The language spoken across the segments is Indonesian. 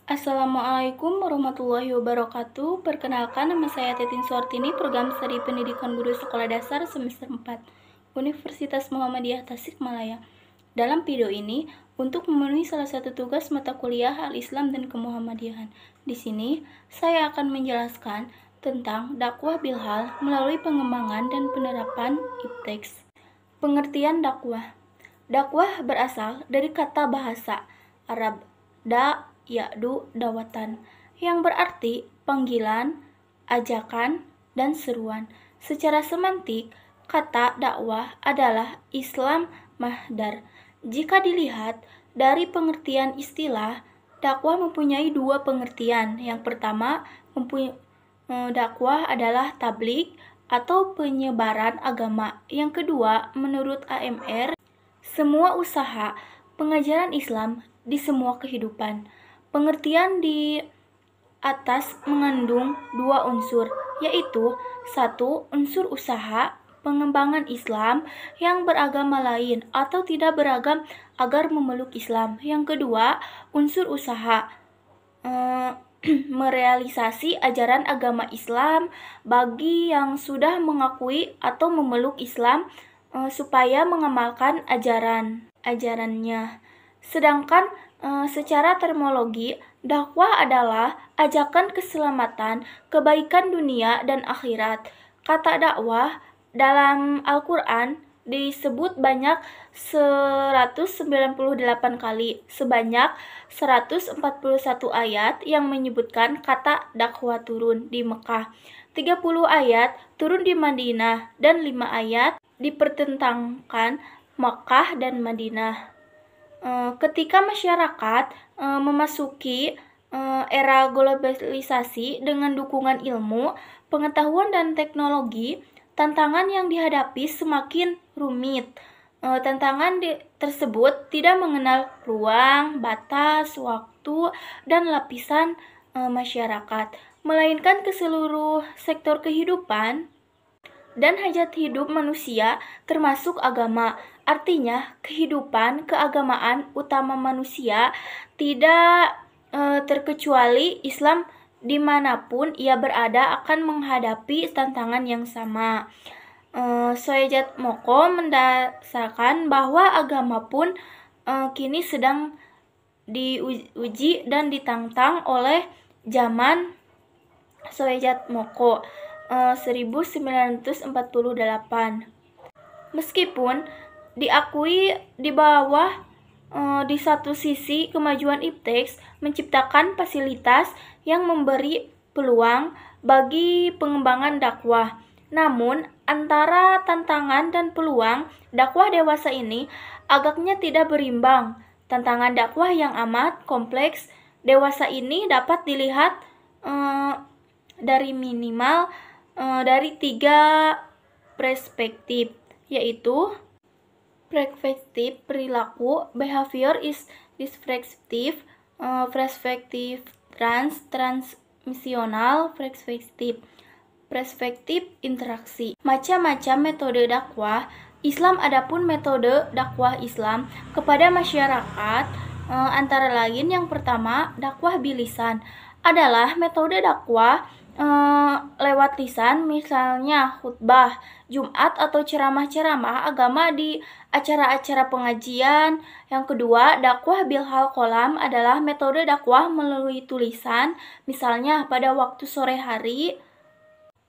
Assalamualaikum warahmatullahi wabarakatuh. Perkenalkan, nama saya Titin Suartini, program studi pendidikan guru sekolah dasar semester 4, Universitas Muhammadiyah Tasikmalaya. Dalam video ini, untuk memenuhi salah satu tugas mata kuliah Al-Islam dan Kemuhammadiyahan. Di sini, saya akan menjelaskan tentang dakwah bilhal melalui pengembangan dan penerapan ipteks. Pengertian dakwah. Dakwah berasal dari kata bahasa Arab ya'du dawatan, yang berarti panggilan, ajakan, dan seruan. Secara semantik, kata dakwah adalah Islam mahdar. Jika dilihat dari pengertian istilah, dakwah mempunyai dua pengertian. Yang pertama, dakwah adalah tabligh atau penyebaran agama. Yang kedua, menurut AMR, semua usaha pengajaran Islam di semua kehidupan. Pengertian di atas mengandung dua unsur, yaitu satu, unsur usaha pengembangan Islam yang beragama lain atau tidak beragam agar memeluk Islam. Yang kedua, unsur usaha merealisasi ajaran agama Islam bagi yang sudah mengakui atau memeluk Islam supaya mengamalkan ajarannya. Sedangkan secara terminologi, dakwah adalah ajakan keselamatan, kebaikan dunia dan akhirat. Kata dakwah dalam Al-Quran disebut banyak 198 kali, sebanyak 141 ayat yang menyebutkan kata dakwah turun di Mekah, 30 ayat turun di Madinah, dan 5 ayat dipertentangkan Mekah dan Madinah. Ketika masyarakat memasuki era globalisasi dengan dukungan ilmu, pengetahuan, dan teknologi, tantangan yang dihadapi semakin rumit. Tantangan tersebut tidak mengenal ruang, batas, waktu, dan lapisan masyarakat, melainkan ke seluruh sektor kehidupan dan hajat hidup manusia, termasuk agama. Artinya, kehidupan keagamaan utama manusia tidak terkecuali Islam dimanapun ia berada akan menghadapi tantangan yang sama. Soejat Moko mendasarkan bahwa agama pun kini sedang diuji dan ditantang oleh zaman Soejat Moko 1948. Meskipun diakui di bawah, di satu sisi kemajuan ipteks menciptakan fasilitas yang memberi peluang bagi pengembangan dakwah. Namun, antara tantangan dan peluang dakwah dewasa ini agaknya tidak berimbang. Tantangan dakwah yang amat kompleks dewasa ini dapat dilihat dari minimal dari 3 perspektif, yaitu perspektif perilaku, behavior is perspektif transmisional, perspektif interaksi. Macam-macam metode dakwah Islam. Adapun metode dakwah Islam kepada masyarakat antara lain, yang pertama, dakwah bilisan adalah metode dakwah lewat lisan, misalnya khutbah Jumat atau ceramah-ceramah agama di acara-acara pengajian. Yang kedua, dakwah bilhal kolam adalah metode dakwah melalui tulisan, misalnya pada waktu sore hari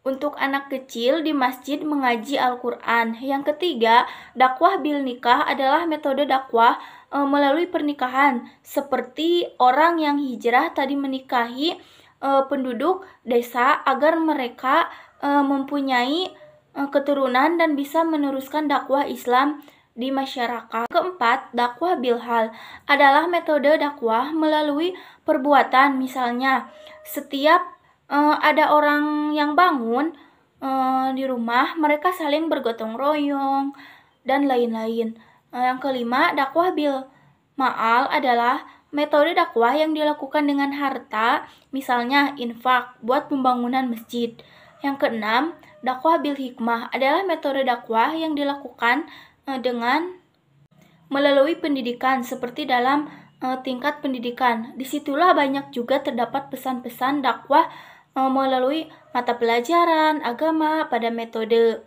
untuk anak kecil di masjid mengaji Al-Quran. Yang ketiga, dakwah bil nikah adalah metode dakwah melalui pernikahan, seperti orang yang hijrah tadi menikahi penduduk desa agar mereka mempunyai keturunan dan bisa meneruskan dakwah Islam di masyarakat. Keempat, dakwah bilhal adalah metode dakwah melalui perbuatan, misalnya setiap ada orang yang bangun di rumah, mereka saling bergotong royong dan lain-lain. Yang kelima, dakwah bil ma'al adalah metode dakwah yang dilakukan dengan harta, misalnya infak buat pembangunan masjid. Yang keenam, dakwah bil hikmah adalah metode dakwah yang dilakukan dengan melalui pendidikan, seperti dalam tingkat pendidikan. Disitulah banyak juga terdapat pesan-pesan dakwah melalui mata pelajaran agama pada metode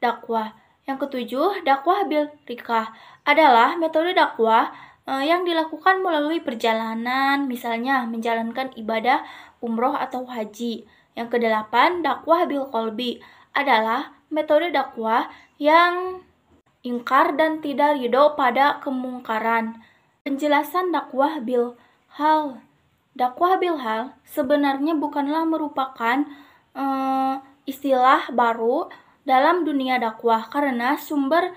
dakwah. Yang ketujuh, dakwah bil rikah adalah metode dakwah yang dilakukan melalui perjalanan, misalnya menjalankan ibadah umroh atau haji. Yang kedelapan, dakwah bil qalbi adalah metode dakwah yang ingkar dan tidak ridho pada kemungkaran. Penjelasan dakwah bil hal. Dakwah bil hal sebenarnya bukanlah merupakan istilah baru dalam dunia dakwah karena sumber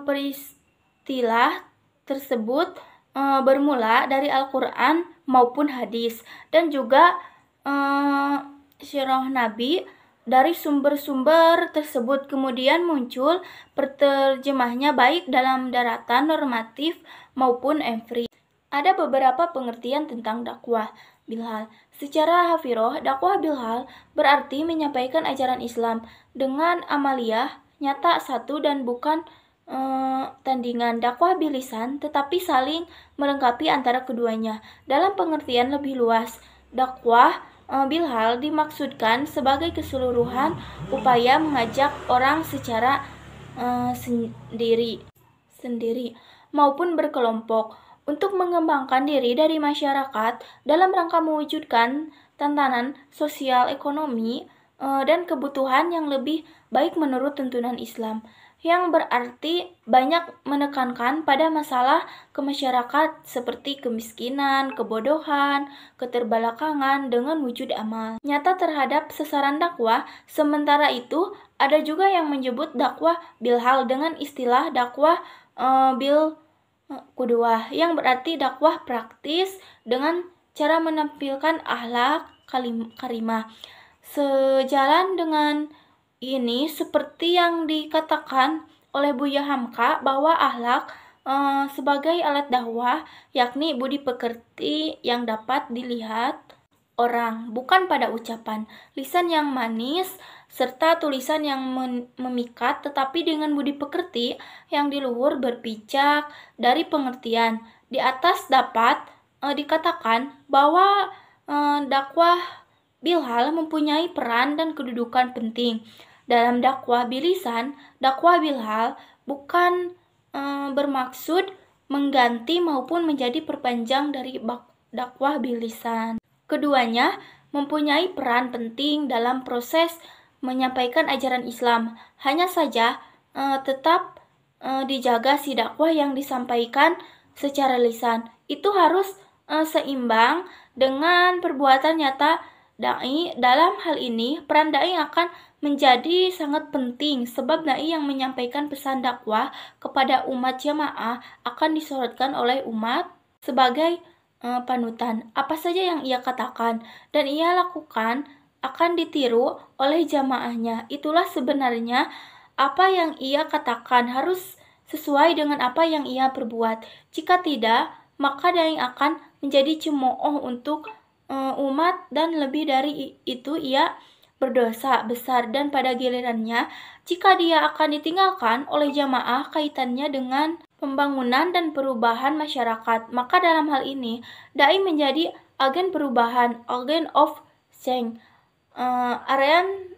peristilah tersebut bermula dari Al-Quran maupun hadis dan juga sirah Nabi. Dari sumber-sumber tersebut kemudian muncul penerjemahnya baik dalam daratan normatif maupun empiris. Ada beberapa pengertian tentang dakwah bilhal. Secara hafiroh, dakwah bilhal berarti menyampaikan ajaran Islam dengan amaliyah nyata satu dan bukan tandingan. Dakwah bilisan tetapi saling melengkapi antara keduanya. Dalam pengertian lebih luas, dakwah bilhal dimaksudkan sebagai keseluruhan upaya mengajak orang secara sendiri maupun berkelompok untuk mengembangkan diri dari masyarakat dalam rangka mewujudkan tantangan sosial ekonomi dan kebutuhan yang lebih baik menurut tuntunan Islam, yang berarti banyak menekankan pada masalah kemasyarakat seperti kemiskinan, kebodohan, keterbelakangan dengan wujud amal nyata terhadap sasaran dakwah. Sementara itu, ada juga yang menyebut dakwah bilhal dengan istilah dakwah bil qudwah, yang berarti dakwah praktis dengan cara menampilkan akhlak karimah. Sejalan dengan ini, seperti yang dikatakan oleh Buya Hamka bahwa akhlak sebagai alat dakwah, yakni budi pekerti yang dapat dilihat orang, bukan pada ucapan, lisan yang manis, serta tulisan yang memikat, tetapi dengan budi pekerti yang diluhur berpijak dari pengertian. Di atas dapat dikatakan bahwa dakwah bilhal mempunyai peran dan kedudukan penting. Dalam dakwah bilisan, dakwah bilhal bukan bermaksud mengganti maupun menjadi perpanjang dari dakwah bilisan. Keduanya mempunyai peran penting dalam proses menyampaikan ajaran Islam. Hanya saja tetap dijaga si dakwah yang disampaikan secara lisan itu harus seimbang dengan perbuatan nyata dai. Dalam hal ini, peran dai akan menjadi sangat penting sebab dai yang menyampaikan pesan dakwah kepada umat jamaah akan disorotkan oleh umat sebagai panutan. Apa saja yang ia katakan dan ia lakukan akan ditiru oleh jamaahnya. Itulah sebenarnya apa yang ia katakan harus sesuai dengan apa yang ia perbuat. Jika tidak, maka dai akan menjadi cemooh untuk umat dan lebih dari itu ia berdosa besar, dan pada gilirannya jika dia akan ditinggalkan oleh jamaah kaitannya dengan pembangunan dan perubahan masyarakat, maka dalam hal ini dai menjadi agen perubahan, agent of change. Arian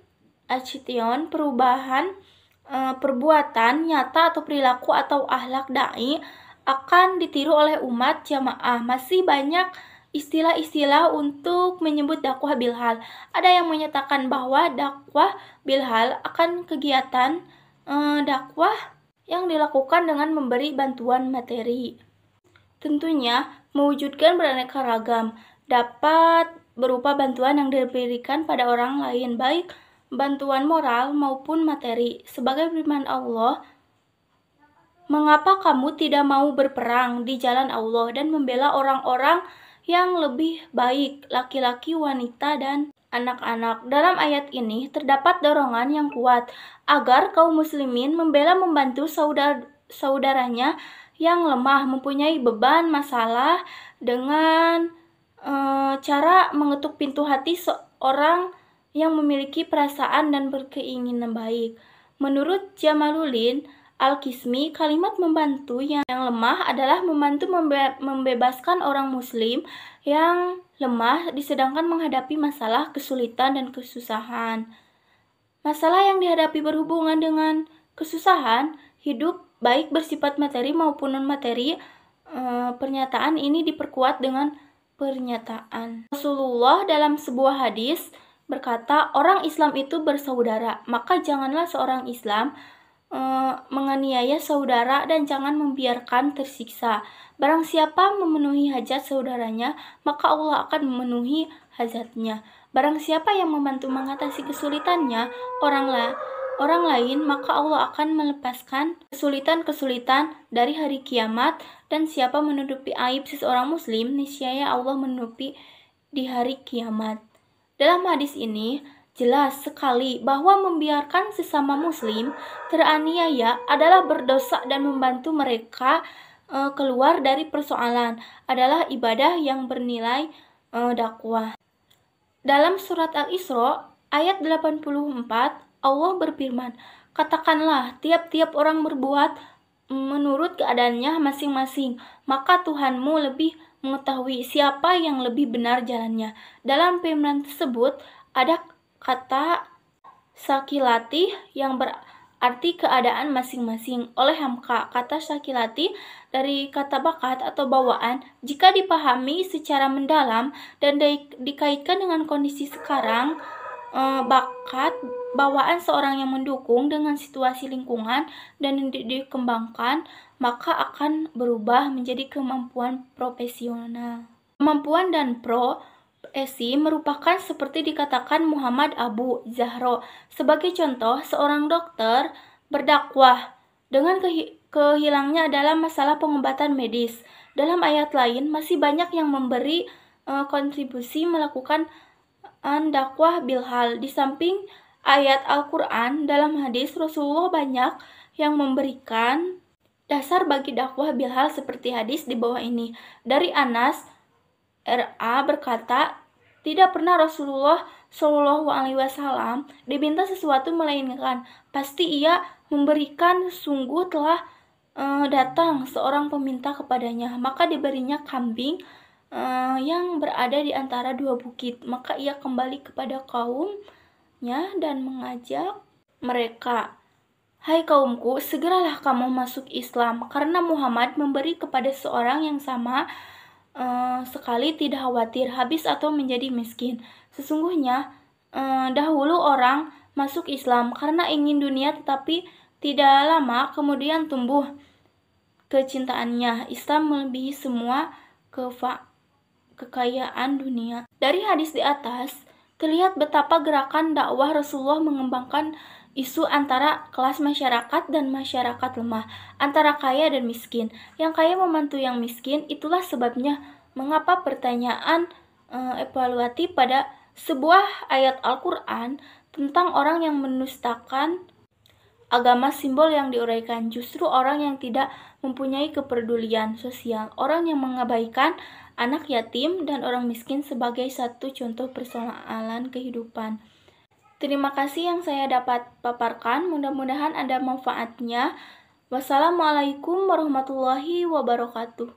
action, perubahan perbuatan nyata atau perilaku atau akhlak dai akan ditiru oleh umat jamaah. Masih banyak istilah-istilah untuk menyebut dakwah bilhal. Ada yang menyatakan bahwa dakwah bilhal akan kegiatan dakwah yang dilakukan dengan memberi bantuan materi. Tentunya mewujudkan beraneka ragam, dapat berupa bantuan yang diberikan pada orang lain, baik bantuan moral maupun materi. Sebagai firman Allah, "Mengapa kamu tidak mau berperang di jalan Allah dan membela orang-orang yang lebih baik, laki-laki, wanita, dan anak-anak?" Dalam ayat ini terdapat dorongan yang kuat agar kaum muslimin membela membantu saudaranya yang lemah, mempunyai beban masalah dengan cara mengetuk pintu hati seorang yang memiliki perasaan dan berkeinginan baik. Menurut Jamaluddin Al-Qismi, kalimat membantu yang lemah adalah membantu membebaskan orang muslim yang lemah sedangkan menghadapi masalah, kesulitan, dan kesusahan. Masalah yang dihadapi berhubungan dengan kesusahan hidup, baik bersifat materi maupun non-materi. Pernyataan ini diperkuat dengan pernyataan Rasulullah dalam sebuah hadis berkata, orang Islam itu bersaudara, maka janganlah seorang Islam menganiaya saudara dan jangan membiarkan tersiksa. Barang siapa memenuhi hajat saudaranya, maka Allah akan memenuhi hajatnya. Barang siapa yang membantu mengatasi kesulitannya orang lain, maka Allah akan melepaskan kesulitan-kesulitan dari hari kiamat. Dan siapa menutupi aib seseorang muslim, niscaya Allah menutupi di hari kiamat. Dalam hadis ini jelas sekali bahwa membiarkan sesama muslim teraniaya adalah berdosa dan membantu mereka keluar dari persoalan adalah ibadah yang bernilai dakwah. Dalam surat Al-Isra ayat 84 Allah berfirman, katakanlah tiap-tiap orang berbuat menurut keadaannya masing-masing, maka Tuhanmu lebih mengetahui siapa yang lebih benar jalannya. Dalam firman tersebut ada kata sakilati yang berarti keadaan masing-masing. Oleh Hamka, kata sakilati dari kata bakat atau bawaan jika dipahami secara mendalam dan dikaitkan dengan kondisi sekarang. Bakat bawaan seorang yang mendukung dengan situasi lingkungan dan dikembangkan, maka akan berubah menjadi kemampuan profesional. Kemampuan dan profesi merupakan seperti dikatakan Muhammad Abu Zahro. Sebagai contoh, seorang dokter berdakwah dengan kehilangnya adalah masalah pengobatan medis. Dalam ayat lain, masih banyak yang memberi kontribusi melakukan dakwah bilhal. Di samping ayat Al-Quran, dalam hadis Rasulullah banyak yang memberikan dasar bagi dakwah bilhal seperti hadis di bawah ini. Dari Anas R.A. berkata, tidak pernah Rasulullah Shallallahu Alaihi Wasallam diminta sesuatu melainkan pasti ia memberikan. Sungguh telah datang seorang peminta kepadanya, maka diberinya kambing yang berada di antara dua bukit. Maka ia kembali kepada kaumnya dan mengajak mereka, hai kaumku, segeralah kamu masuk Islam, karena Muhammad memberi kepada seorang yang sama sekali tidak khawatir habis atau menjadi miskin. Sesungguhnya dahulu orang masuk Islam karena ingin dunia, tetapi tidak lama kemudian tumbuh kecintaannya. Islam melebihi semua kekayaan dunia. Dari hadis di atas terlihat betapa gerakan dakwah Rasulullah mengembangkan isu antara kelas masyarakat dan masyarakat lemah, antara kaya dan miskin. Yang kaya membantu yang miskin. Itulah sebabnya mengapa pertanyaan evaluatif pada sebuah ayat Al-Quran tentang orang yang menustakan agama simbol yang diuraikan. Justru orang yang tidak mempunyai kepedulian sosial, orang yang mengabaikan anak yatim dan orang miskin sebagai satu contoh persoalan kehidupan. Terima kasih yang saya dapat paparkan, mudah-mudahan ada manfaatnya. Wassalamualaikum warahmatullahi wabarakatuh.